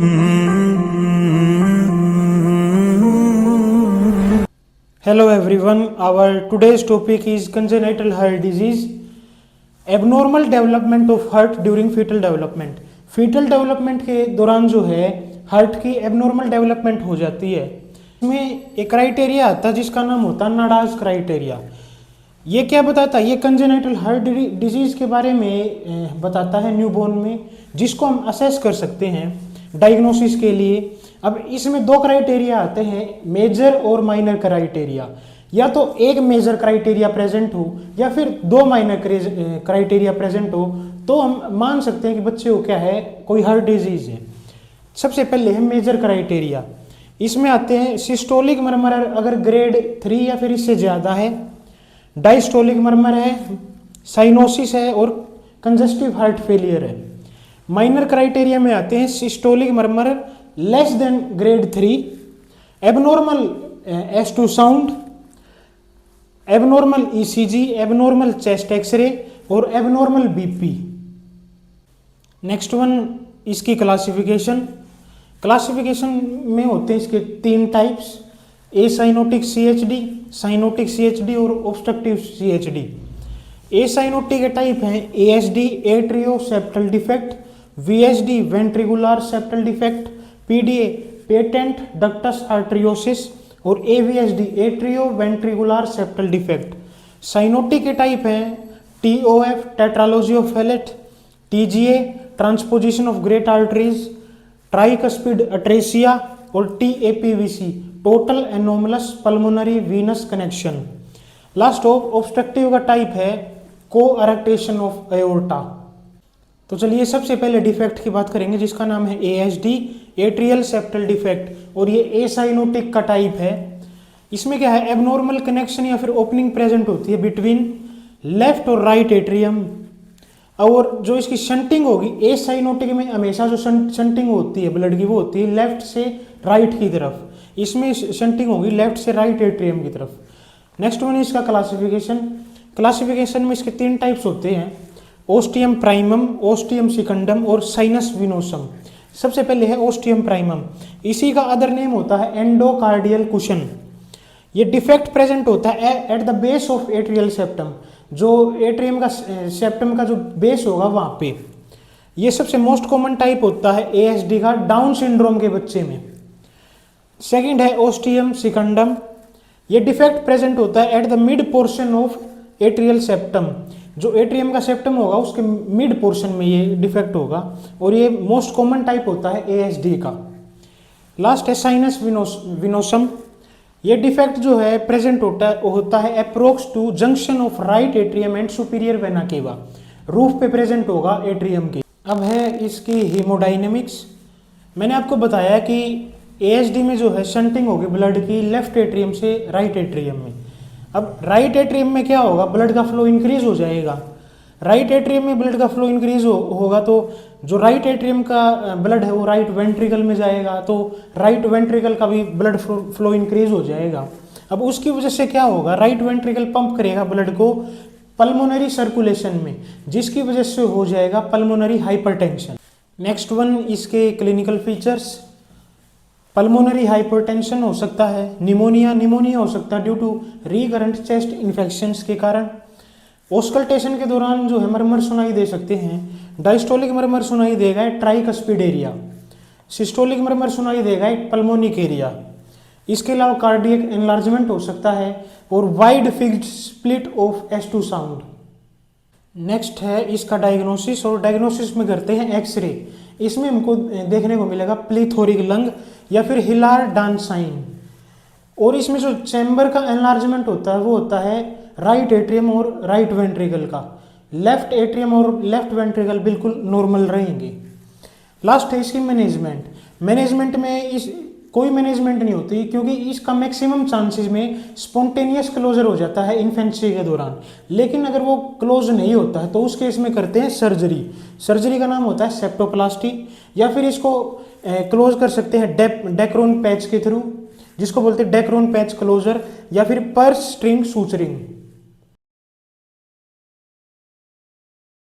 Hello everyone, our today's topic is congenital heart disease, abnormal development of heart during fetal development. fetal development के दौरान जो है heart की abnormal development हो जाती है। इसमें एक क्राइटेरिया आता है जिसका नाम होता है नाडास क्राइटेरिया। ये क्या बताता है? ये कंजेनाइटल हार्ट डिजीज के बारे में बताता है न्यूबॉर्न में, जिसको हम असेस कर सकते हैं डायग्नोसिस के लिए। अब इसमें दो क्राइटेरिया आते हैं, मेजर और माइनर क्राइटेरिया। या तो एक मेजर क्राइटेरिया प्रेजेंट हो या फिर दो माइनर क्राइटेरिया प्रेजेंट हो, तो हम मान सकते हैं कि बच्चे को क्या है, कोई हार्ट डिजीज है। सबसे पहले है मेजर क्राइटेरिया। इसमें आते हैं सिस्टोलिक मर्मर अगर ग्रेड 3 या फिर इससे ज़्यादा है, डायस्टोलिक मर्मर है, साइनोसिस है और कंजस्टिव हार्ट फेलियर है। माइनर क्राइटेरिया में आते हैं systolic murmur less than grade 3, abnormal S2 sound, abnormal ECG, abnormal chest x ray और एबनॉर्मल BP। नेक्स्ट वन इसकी क्लासिफिकेशन में होते हैं इसके 3 types, acyanotic CHD, cyanotic CHD और ऑब्स्ट्रक्टिव CHD। एसाइनोटिक के टाइप हैं ASD atrio septal defect, VSD ventricular septal defect, PDA patent ductus arteriosus और AVSD atrio ventricular septal defect. Cyanotic के टाइप हैं TOF tetralogy of Fallot, TGA transposition of great arteries, tricuspid अट्रेसिया और TAPVC total anomalous pulmonary Venus connection. Last obstructive का type है कोअरेक्टेशन of aorta. तो चलिए सबसे पहले डिफेक्ट की बात करेंगे जिसका नाम है ASD एट्रियल सेप्टल डिफेक्ट, और ये एसाइनोटिक का टाइप है। इसमें क्या है, एबनॉर्मल कनेक्शन या फिर ओपनिंग प्रेजेंट होती है बिटवीन लेफ्ट और राइट एट्रियम। और जो इसकी शंटिंग होगी, एसाइनोटिक में हमेशा जो शंटिंग होती है ब्लड की वो होती है लेफ्ट से राइट की तरफ, इसमें शंटिंग होगी लेफ्ट से राइट एट्रियम की तरफ। नेक्स्ट वन इसका क्लासिफिकेशन में इसके 3 टाइप्स होते हैं, ओस्टियम प्राइमम, ओस्टियम सिकंडम और साइनस विनोसम। सबसे पहले है ओस्टियम प्राइमम, इसी का अदर नेम होता है एंडोकार्डियल कुशन। ये डिफेक्ट प्रेजेंट होता है at the base of atrial septum, जो एट्रियम का सेप्टम का जो बेस होगा वहाँ पे। ये सबसे मोस्ट कॉमन टाइप होता है ASD का डाउन सिंड्रोम के बच्चे में। सेकंड है ओस्टियम सिकंडम, ये डिफेक्ट प्रेजेंट होता है at the mid portion of atrial septum, जो एट्रियम का सेप्टम होगा उसके मिड पोर्शन में ये डिफेक्ट होगा, और ये मोस्ट कॉमन टाइप होता है ASD का। लास्ट है साइनस विनोसम, ये डिफेक्ट जो है प्रेजेंट होता है approx to junction of right atrium and superior vena cava, roof पे प्रेजेंट होगा एट्रियम के। अब है इसकी हीमोडाइनेमिक्स। मैंने आपको बताया कि ASD में जो है शंटिंग होगी ब्लड की लेफ्ट एट्रियम से राइट एट्रियम में। अब राइट एट्रियम में क्या होगा, ब्लड का फ्लो इंक्रीज हो जाएगा। राइट एट्रियम में ब्लड का फ्लो इंक्रीज होगा तो जो राइट एट्रियम का ब्लड है वो राइट वेंट्रिकल में जाएगा, तो राइट वेंट्रिकल का भी ब्लड फ्लो इंक्रीज हो जाएगा। अब उसकी वजह से क्या होगा, राइट वेंट्रिकल पंप करेगा ब्लड को पल्मोनरी सर्कुलेशन में, जिसकी वजह से हो जाएगा पल्मोनरी हाइपरटेंशन। नेक्स्ट वन इसके क्लिनिकल फीचर्स, पल्मोनरी हाइपरटेंशन हो सकता है, निमोनिया हो सकता है due to recurrent chest infections के कारण। ऑस्कल्टेशन के दौरान जो है मर्मर सुनाई दे सकते हैं, डायस्टोलिक मर्मर सुनाई देगा ट्राइकस्पिड एरिया, सिस्टोलिक मर्मर सुनाई देगा पल्मोनिक एरिया। इसके अलावा कार्डियक एनलार्जमेंट हो सकता है और wide fixed split of S2 sound. Next है इसका डायग्नोसिस, और डायग्नोसिस में करते हैं एक्सरे। इसमें हमको देखने को मिलेगा प्लीथोरिक लंग या फिर हिलार डान साइन, और इसमें जो चैम्बर का एनलार्जमेंट होता है वो होता है राइट एट्रियम और राइट वेंट्रिकल का। लेफ्ट एट्रियम और लेफ्ट वेंट्रिकल बिल्कुल नॉर्मल रहेंगे। लास्ट है इसकी मैनेजमेंट में कोई मैनेजमेंट नहीं होती, क्योंकि इसका मैक्सिमम चांसेस में स्पॉन्टेनियस क्लोजर हो जाता है इन्फेंसी के दौरान। लेकिन अगर वो क्लोज नहीं होता है तो उस केस में करते हैं सर्जरी का नाम होता है सेप्टोप्लास्टी, या फिर इसको क्लोज कर सकते हैं डेक्रोन पैच के थ्रू, जिसको बोलते हैं डेक्रोन पैच क्लोजर, या फिर पर्स स्ट्रिंग सूचरिंग।